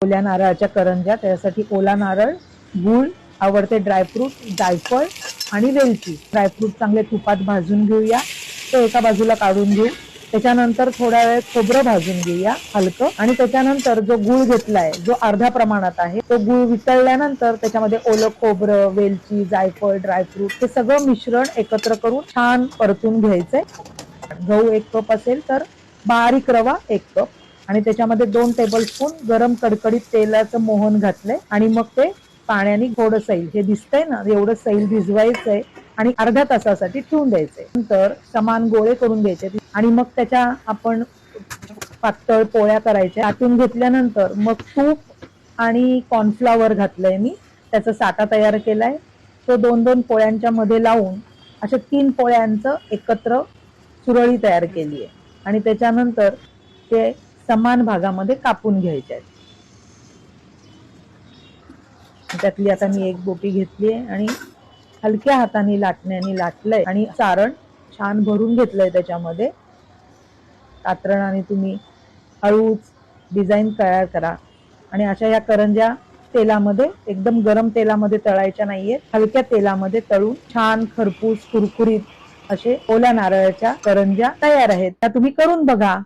ओल्या नारळाच्या करंज्या, त्यासाठी ओला नारळ, गूळ, आवडते ड्रायफ्रूट, जायफळ आणि वेलची. ड्रायफ्रूट चांगले तुपात भाजून घेऊया, ते एका बाजूला काढून घेऊ. त्याच्यानंतर थोडा वेळ खोबरं भाजून घेऊया हलकं, आणि त्याच्यानंतर जो गूळ घेतलाय, जो अर्ध्या प्रमाणात आहे, तो गूळ वितळल्यानंतर त्याच्यामध्ये ओलं खोबरं, वेलची, जायफळ, ड्रायफ्रूट हे सगळं मिश्रण एकत्र करून छान परतून घ्यायचंय. गहू 1 कप असेल तर बारीक रवा 1 कप, आणि त्याच्यामध्ये 2 टेबलस्पून गरम कडकडीत तेलाचं मोहन घातलंय, आणि मग ते पाण्याने थोडं सैल, हे दिसतंय ना एवढं सैल भिजवायचंय आणि अर्ध्या तासासाठी ठेवून द्यायचंय. नंतर समान गोळे करून घ्यायचे, आणि मग त्याच्या आपण पातळ पोळ्या करायच्या. टाकून घेतल्यानंतर मग तूप आणि कॉर्नफ्लॉवर घातलंय मी, त्याचा साठा तयार केलाय. तो 2-2 पोळ्यांच्या मध्ये लावून अशा 3 पोळ्यांचं एकत्र सुरळी तयार केली आहे, आणि त्याच्यानंतर ते समान भागामध्ये कापून घ्यायचे आहेत. त्यातली आता मी एक बोटी घेतली आहे आणि हलक्या हाताने लाटण्याने लाटलंय, आणि सारण छान भरून घेतलंय त्याच्यामध्ये. कात्रणाने तुम्ही हळूच डिझाईन तयार करा, आणि अशा या करंज्या तेलामध्ये, एकदम गरम तेलामध्ये तळायच्या नाहीये, हलक्या तेलामध्ये तळून छान खरपूस कुरकुरीत असे ओल्या नारळाच्या करंज्या तयार आहेत. त्या तुम्ही करून बघा.